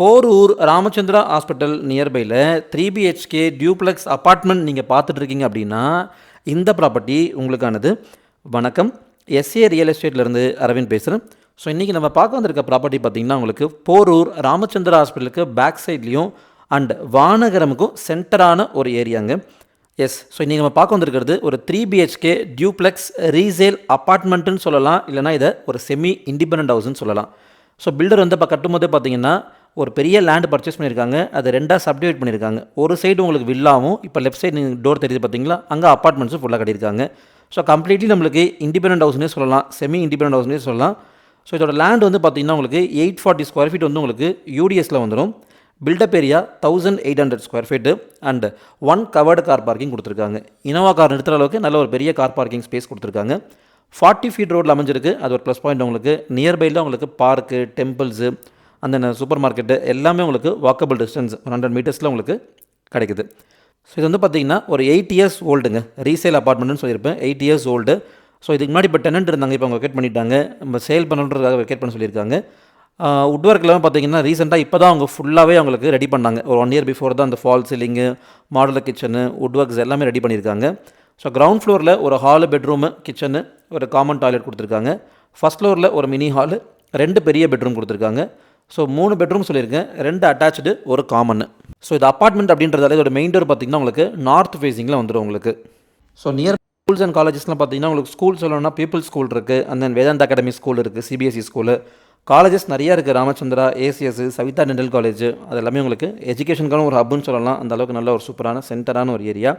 Porur Ramachandra hospital நியர்பையில் 3 BHK duplex apartment நீங்கள் பார்த்துட்டு இருக்கீங்க அப்படின்னா இந்த ப்ராப்பர்ட்டி உங்களுக்கானது. வணக்கம், எஸ்ஏ ரியல் எஸ்டேட்லேருந்து அரவிந்த் பேசுகிறேன். ஸோ இன்றைக்கி நம்ம பார்க்க வந்திருக்க ப்ராப்பர்ட்டி பார்த்திங்கன்னா உங்களுக்கு போரூர் ராமச்சந்திரா ஹாஸ்பிட்டலுக்கு பேக் சைட்லேயும் அண்ட் வானகரமுக்கும் சென்டரான ஒரு ஏரியாங்க. எஸ், ஸோ இன்றைக்கி நம்ம பார்க்க வந்திருக்கிறது ஒரு 3 BHK டியூப்ளெக்ஸ் ரீசேல் அப்பார்ட்மெண்ட்டுன்னு சொல்லலாம், இல்லைனா இதை ஒரு செமி இண்டிபெண்டன்ட் ஹவுஸ்ன்னு சொல்லலாம். ஸோ பில்டர் வந்து இப்போ கட்டும்போதே பார்த்தீங்கன்னா ஒரு பெரிய லேண்ட் பர்ச்சேஸ் பண்ணியிருக்காங்க. அது ரெண்டாக சப்டிவைட் பண்ணியிருக்காங்க. ஒரு சைடு உங்களுக்கு வில்லாவும், இப்போ லெஃப்ட் சைடு நீங்கள் டோர் தெரியுது பார்த்தீங்களா, அங்கே அப்பார்ட்மெண்ட்ஸும் ஃபுல்லாக கட்டியிருக்காங்க. ஸோ கம்ப்ளீட்லி நம்மளுக்கு இண்டிபெண்டன்ட் ஹவுஸ்னே சொல்லலாம், செமி இண்டிபெண்டன்ட் ஹவுஸ்னே சொல்லலாம். ஸோ இதோட லேண்ட் வந்து பார்த்திங்கன்னா உங்களுக்கு 840 ஸ்கொயர் ஃபீட் வந்து உங்களுக்கு யூடிஎஸில் வந்துடும். Built up area 1800 square feet and 1 covered car parking கொடுத்துருக்காங்க. இனோவா கார் நிறுத்துற அளவுக்கு நல்ல ஒரு பெரிய கார் பார்க்கிங் ஸ்பேஸ் கொடுத்துருக்காங்க. 40 ஃபீட் ரோட்டில் அமைஞ்சிருக்கு. அது ஒரு ப்ளஸ் பாயிண்ட். உங்களுக்கு நியர்பையில் உங்களுக்கு பார்க்கு, டெம்பிள்ஸு, அந்த சூப்பர் மார்க்கெட்டு எல்லாமே உங்களுக்கு வாக்கபிள் டிஸ்டன்ஸ் 100 மீட்டர்ஸில் உங்களுக்கு கிடைக்குது. ஸோ இது வந்து பார்த்திங்கன்னா ஒரு 8 இயர்ஸ் ஓல்டுங்க. ரீசேல் அப்பார்ட்மெண்ட்னு சொல்லியிருப்பேன், 8 இயர்ஸ் ஓல்டு. ஸோ இதுக்கு முன்னாடி இப்போ டெனன்ட் இருந்தாங்க, இப்போ அவங்க வெக்கேட் பண்ணிட்டாங்க. நம்ம சேல் பண்ணுறதுக்காக வெக்கேட் பண்ண சொல்லியிருக்காங்க. வுட் ஒர்க்லாம் பார்த்திங்கன்னா ரீசெண்டாக இப்போ தான் அவங்க ஃபுல்லாகவே அவங்களுக்கு ரெடி பண்ணாங்க. ஒரு 1 இயர் பிஃபோர் தான் அந்த fall ceiling, modular kitchen, wood works எல்லாமே ரெடி பண்ணியிருக்காங்க. ஸோ கிரவுண்ட் ஃப்ளோரில் ஒரு ஹாலு, பெட்ரூமு, கிச்சனு, ஒரு காமன் டாய்லெட் கொடுத்துருக்காங்க. ஃபஸ்ட் ஃப்ளோரில் ஒரு மினி ஹாலு, 2 பெரிய பெட்ரூம் கொடுத்துருக்காங்க. ஸோ 3 பெட்ரூம் சொல்லியிருக்கேன், 2 அட்டாச்சு, ஒரு காமன். ஸோ இது அப்பார்ட்மெண்ட் அப்படின்றதால இதோட மெயின் டோர் பார்த்திங்கன்னா உங்களுக்கு நார்த் ஃபேஸிங்கில் வந்துடும் உங்களுக்கு. ஸோ நியர் ஸ்கூல்ஸ் அண்ட் காலேஜஸ்லாம் பார்த்திங்கன்னா உங்களுக்கு ஸ்கூல் சொல்லணும்னா பீப்புள் ஸ்கூல் இருக்குது, and then Vedanta academy school இருக்குது, சிபிஎஸ்சி ஸ்கூலு, காலேஜஸ் நிறையா இருக்குது. Ramachandra, ACS, Savitha dental college, அது எல்லாமே உங்களுக்கு எஜுகேஷனுக்கான ஒரு ஹப்னு சொல்லலாம். அந்த அளவுக்கு நல்ல ஒரு சூப்பரான சென்டரான ஒரு ஏரியா.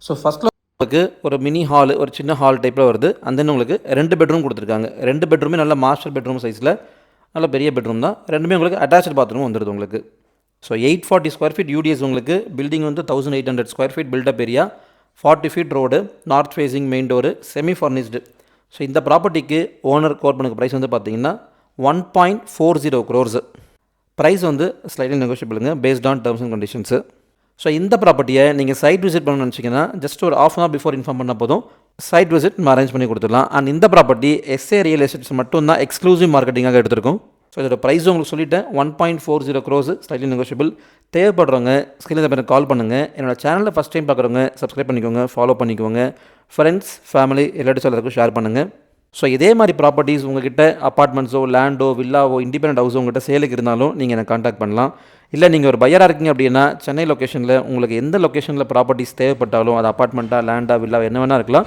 ஸோ ஃபஸ்ட் உங்களுக்கு ஒரு மினி ஹால், ஒரு சின்ன ஹால் டைப்பில் வருது. அந்த தென் உங்களுக்கு 2 பெட்ரூம் கொடுத்துருக்காங்க. 2 பெட்ரூமே நல்ல மாஸ்டர் பெட்ரூம் சைஸில், நல்ல பெரிய பெட்ரூம் தான். 2மே உங்களுக்கு அட்டாச்சு பாத்ரூம் வந்துடுது உங்களுக்கு. ஸோ 840 ஸ்கொயர் ஃபீட் யூடிஎஸ் உங்களுக்கு. பில்டிங் வந்து 1800 square feet built up area, 40 feet road, north facing main door, semi furnished. So இந்த ப்ராப்பர்ட்டிக்கு ஓனர் கோட் பண்ணுற ப்ரைஸ் வந்து பார்த்தீங்கன்னா 1.40 crores. ப்ரைஸ் வந்து ஸ்லைட்லி நெகோஷியபிளுங்க, based on terms and conditions. So இந்த ப்ராப்பர்ட்டியை நீங்கள் சைட் விசிட் பண்ணணும்னு நினச்சிங்கன்னா ஜஸ்ட் ஒரு ½ hour பிஃபோர் இன்ஃபார்ம் பண்ணால் போதும், சைட் விசிட் நம்ம அரேஞ்ச் பண்ணி கொடுத்துடலாம். அண்ட் இந்த ப்ராப்பர்ட்டி எஸ்ஏ ரியல் எஸ்டேட்ஸ் மட்டும் தான் எக்ஸ்க்ளூசிவ் மார்க்கெட்டிங்காக எடுத்திருக்கோம். ஸோ இதோட ப்ரைஸ் உங்களுக்கு சொல்லிட்டேன், 1.40 crores, ஸ்லைட்லி நெகோஷியபிள். தேவைப்படுறவங்க ஸ்கிரீனில் எனக்கு கால் பண்ணுங்கள். என்னோட சேனலில் ஃபஸ்ட் டைம் பார்க்குறவங்க சப்ஸ்கிரைப் பண்ணிக்கோங்க, ஃபாலோ பண்ணிக்கோங்க. ஃப்ரெண்ட்ஸ், ஃபேமிலி, ரிலேட்டிவ்ஸ் எல்லாருக்கும் ஷேர் பண்ணுங்கள். ஸோ இதே மாதிரி ப்ராப்பர்ட்டிஸ் உங்கள்கிட்ட அப்பார்ட்மெண்ட்ஸோ, லேண்டோ, வில்லாவோ, இண்டிபெண்டன்ட் ஹவுஸோ உங்கள்கிட்ட சேலுக்கு இருந்தாலும் நீங்கள் எனக்கு காண்டாக்ட் பண்ணலாம். இல்லை நீங்கள் ஒரு பையராக இருக்கீங்க அப்படின்னா சென்னை லொக்கேஷனில் உங்களுக்கு எந்த லொக்கேஷனில் ப்ராப்பர்ட்டிஸ் தேவைப்பட்டாலும், அது அப்பார்ட்மெண்ட்டாக, லேண்டா, வில்லா, என்ன வேணால் இருக்கலாம்,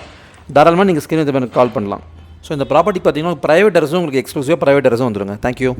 தாராளமாக நீங்கள் ஸ்கிரீன் எனக்கு கால் பண்ணலாம். ஸோ இந்த ப்ராப்பர்ட்டி பார்த்தீங்கன்னா ப்ரைவேட் அரசும் உங்களுக்கு எக்ஸ்க்ளூசிவாக ப்ரைவேட் அரசும் வந்துடுங்க. தேங்க்யூ.